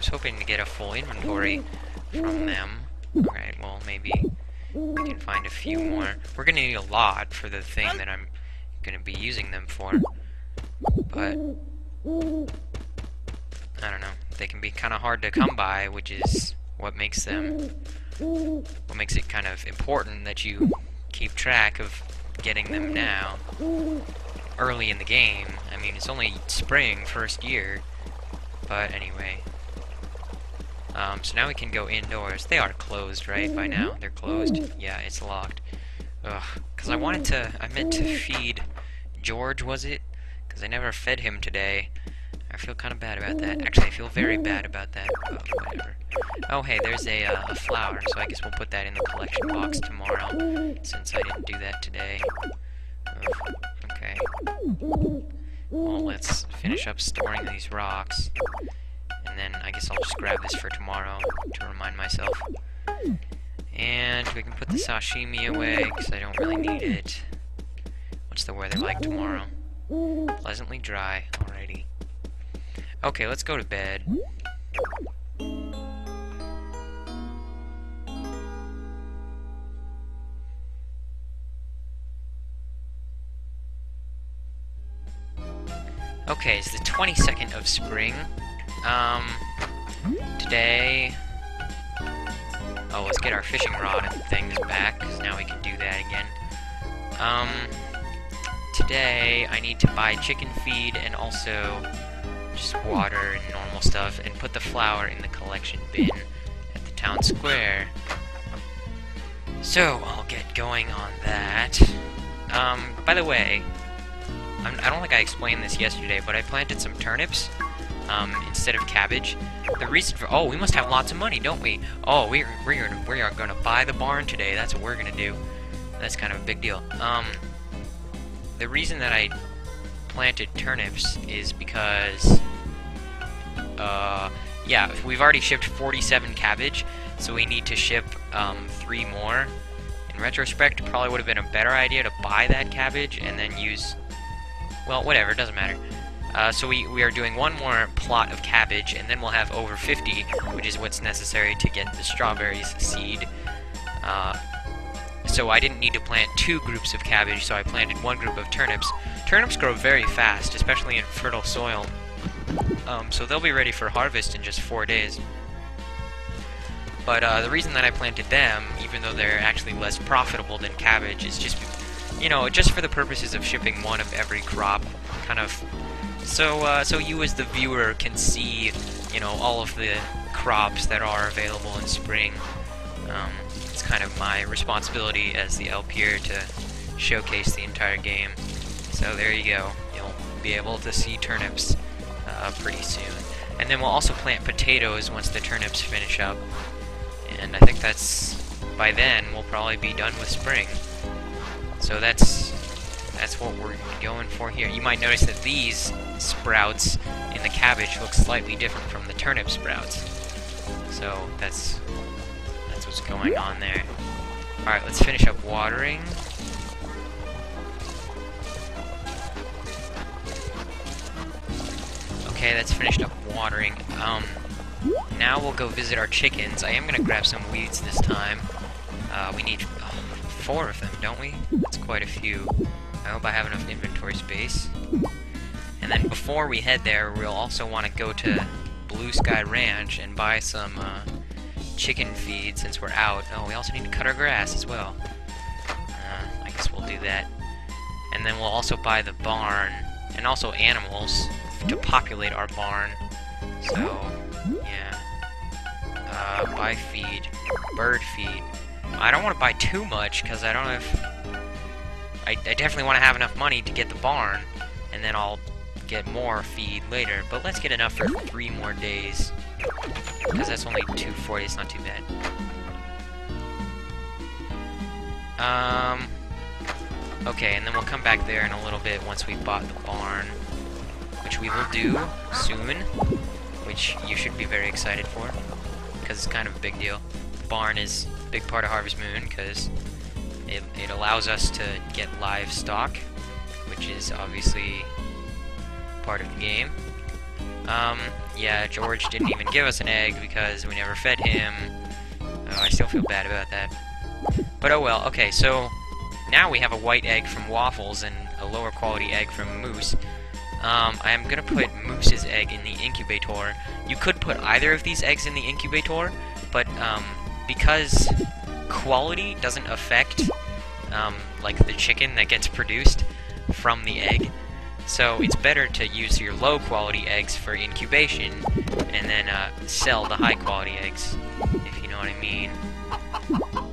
was hoping to get a full inventory from them. Alright, well, maybe we can find a few more. We're gonna need a lot for the thing that I'm gonna be using them for. But I don't know. They can be kind of hard to come by, which is what makes it kind of important that you keep track of getting them now, early in the game. I mean, it's only spring, first year, but anyway. So now we can go indoors. They are closed, right, by now? They're closed? Yeah, it's locked. Ugh, because I meant to feed George, was it? Because I never fed him today. I feel kind of bad about that. Actually, I feel very bad about that. Oh, whatever. Oh, hey, there's a flower, so I guess we'll put that in the collection box tomorrow, since I didn't do that today. Ugh, okay. Well, let's finish up storing these rocks, and then I guess I'll just grab this for tomorrow to remind myself. And we can put the sashimi away, because I don't really need it. What's the weather like tomorrow? Pleasantly dry. Alrighty. Okay, let's go to bed. Okay, it's the 22nd of spring. Today... Oh, let's get our fishing rod and things back, because now we can do that again. Today I need to buy chicken feed and also just water and normal stuff, and put the flour in the collection bin at the town square. So, I'll get going on that. By the way, I don't think I explained this yesterday, but I planted some turnips, instead of cabbage. The reason for... Oh, we must have lots of money, don't we? Oh, we are gonna buy the barn today, that's what we're gonna do. That's kind of a big deal. The reason that I planted turnips is because, yeah, we've already shipped 47 cabbage, so we need to ship 3 more. In retrospect, it probably would have been a better idea to buy that cabbage and then use... Well, whatever, it doesn't matter. So we are doing 1 more plot of cabbage, and then we'll have over 50, which is what's necessary to get the strawberries seed. So I didn't need to plant 2 groups of cabbage, so I planted 1 group of turnips. Turnips grow very fast, especially in fertile soil. So they'll be ready for harvest in just 4 days. But the reason that I planted them, even though they're actually less profitable than cabbage, is just, you know, just for the purposes of shipping 1 of every crop, kind of. So you as the viewer can see, you know, all of the crops that are available in spring. It's kind of my responsibility as the LPer to showcase the entire game. So there you go. You'll be able to see turnips pretty soon. And then we'll also plant potatoes once the turnips finish up. And I think by then we'll probably be done with spring. So that's what we're going for here. You might notice that these sprouts in the cabbage look slightly different from the turnip sprouts. So that's what's going on there. Alright, let's finish up watering. Okay, that's finished up watering. Now we'll go visit our chickens. I am going to grab some weeds this time. We need 4 of them, don't we? That's quite a few. I hope I have enough inventory space. And then before we head there, we'll also want to go to Blue Sky Ranch and buy some chicken feed since we're out. Oh, we also need to cut our grass as well. I guess we'll do that. And then we'll also buy the barn, and also animals, to populate our barn. So, yeah. Buy feed. Bird feed. I don't want to buy too much, because I don't know if... I definitely want to have enough money to get the barn, and then I'll get more feed later. But let's get enough for 3 more days, because that's only 240, it's not too bad. Okay, and then we'll come back there in a little bit once we've bought the barn, which we will do soon, which you should be very excited for, because it's kind of a big deal. The barn is a big part of Harvest Moon, because it allows us to get livestock, which is obviously part of the game. Yeah, George didn't even give us an egg because we never fed him. Oh, I still feel bad about that. But oh well, okay, so now we have a white egg from Waffles and a lower quality egg from Moose. I am gonna put Moose's egg in the incubator. You could put either of these eggs in the incubator, but because quality doesn't affect like the chicken that gets produced from the egg, so it's better to use your low quality eggs for incubation and then sell the high quality eggs, if you know what I mean.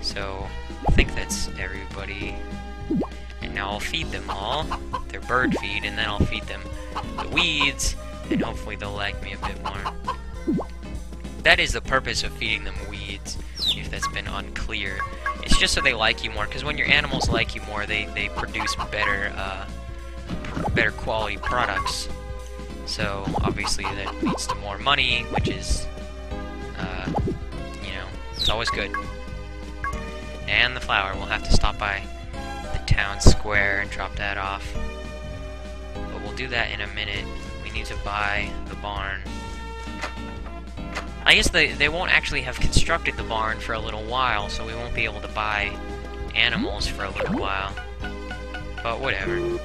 So I think that's everybody. And now I'll feed them all their bird feed, and then I'll feed them the weeds, and hopefully they'll like me a bit more. That is the purpose of feeding them weeds, if that's been unclear. It's just so they like you more, because when your animals like you more, they produce better better quality products. So obviously that leads to more money, which is, you know, it's always good. And the flour, we'll have to stop by the town square and drop that off. But we'll do that in a minute. We need to buy the barn. I guess they won't actually have constructed the barn for a little while, so we won't be able to buy animals for a little while. But whatever.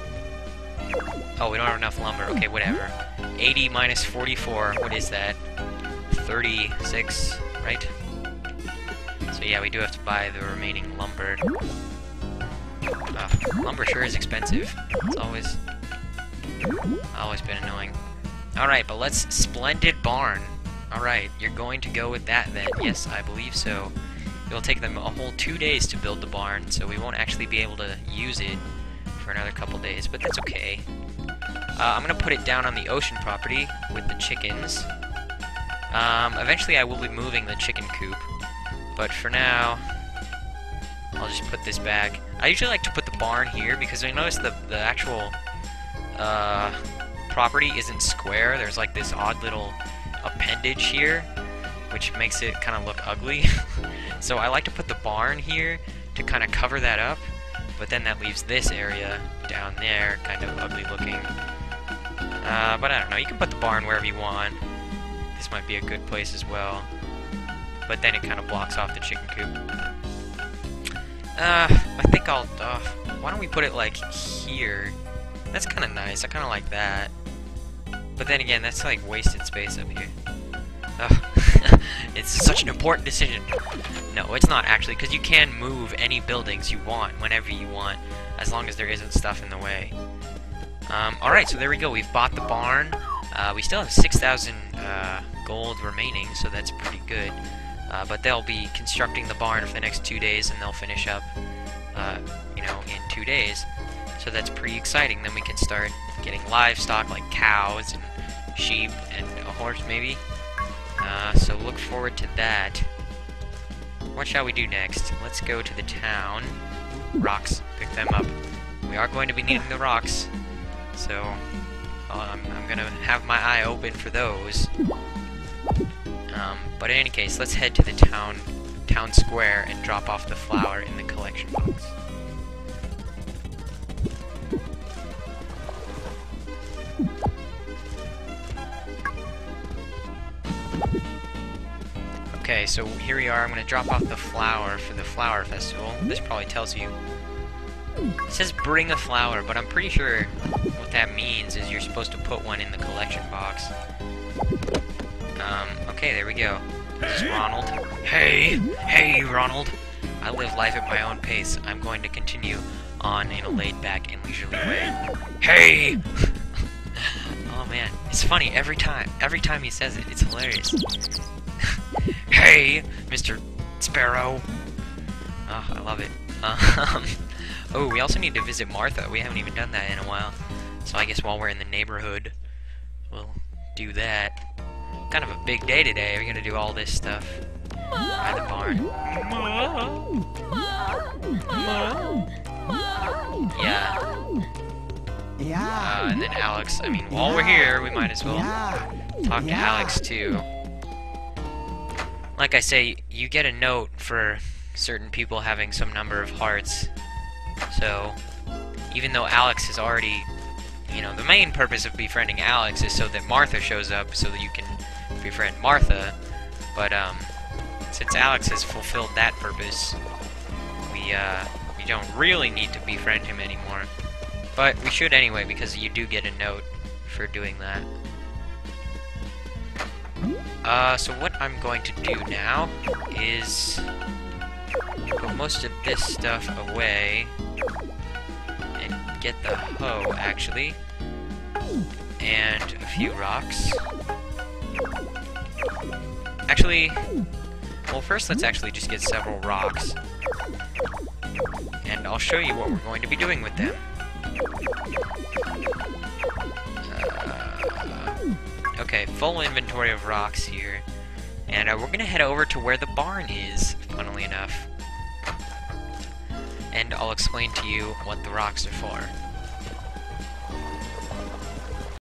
Oh, we don't have enough lumber. Okay, whatever. 80 minus 44, what is that? 36, right? So yeah, we do have to buy the remaining lumber. Lumber sure is expensive. It's always been annoying. Alright, but let's splendid barn. Alright, you're going to go with that then. Yes, I believe so. It'll take them a whole 2 days to build the barn, so we won't actually be able to use it for another couple days, but that's okay. I'm gonna put it down on the ocean property with the chickens. Eventually I will be moving the chicken coop, but for now, I'll just put this back. I usually like to put the barn here because I noticed the actual property isn't square. There's like this odd little appendage here, which makes it kind of look ugly. So I like to put the barn here to kind of cover that up, but then that leaves this area down there kind of ugly looking. But I don't know, you can put the barn wherever you want. This might be a good place as well. But then it kind of blocks off the chicken coop. I think I'll, why don't we put it like here? That's kind of nice, I kind of like that. But then again, that's like wasted space up here. It's such an important decision. No, it's not actually, because you can move any buildings you want whenever you want, as long as there isn't stuff in the way. Alright, so there we go, we've bought the barn. We still have 6,000 gold remaining, so that's pretty good. But they'll be constructing the barn for the next 2 days, and they'll finish up, you know, in 2 days. So that's pretty exciting. Then we can start getting livestock like cows and sheep and a horse maybe. So look forward to that. What shall we do next? Let's go to the town. Rocks, pick them up. We are going to be needing the rocks, so I'm gonna have my eye open for those. But in any case, let's head to the town square and drop off the flour in the collection box. Okay, so here we are. I'm going to drop off the flower for the flower festival. This probably tells you. It says bring a flower, but I'm pretty sure what that means is you're supposed to put one in the collection box. Okay, there we go. This is Ronald. Hey, Ronald. I live life at my own pace. I'm going to continue on in a laid-back and leisurely way. Hey! Oh man, it's funny every time. Every time he says it, it's hilarious. Hey, Mr. Sparrow. Oh, I love it. Oh, we also need to visit Martha. We haven't even done that in a while. So I guess while we're in the neighborhood, we'll do that. Kind of a big day today. We're gonna do all this stuff. By the barn. Yeah. And then Alex. I mean, while we're here, we might as well talk to Alex too. Like I say, you get a note for certain people having some number of hearts. So, even though Alex has already you know, the main purpose of befriending Alex is so that Martha shows up, so that you can befriend Martha. But since Alex has fulfilled that purpose, we don't really need to befriend him anymore. But we should anyway, because you do get a note for doing that. So what I'm going to do now is put most of this stuff away and get the hoe, actually, and a few rocks. Actually, well, first let's actually just get several rocks, and I'll show you what we're going to be doing with them. Okay, full inventory of rocks here. And we're gonna head over to where the barn is, funnily enough. And I'll explain to you what the rocks are for.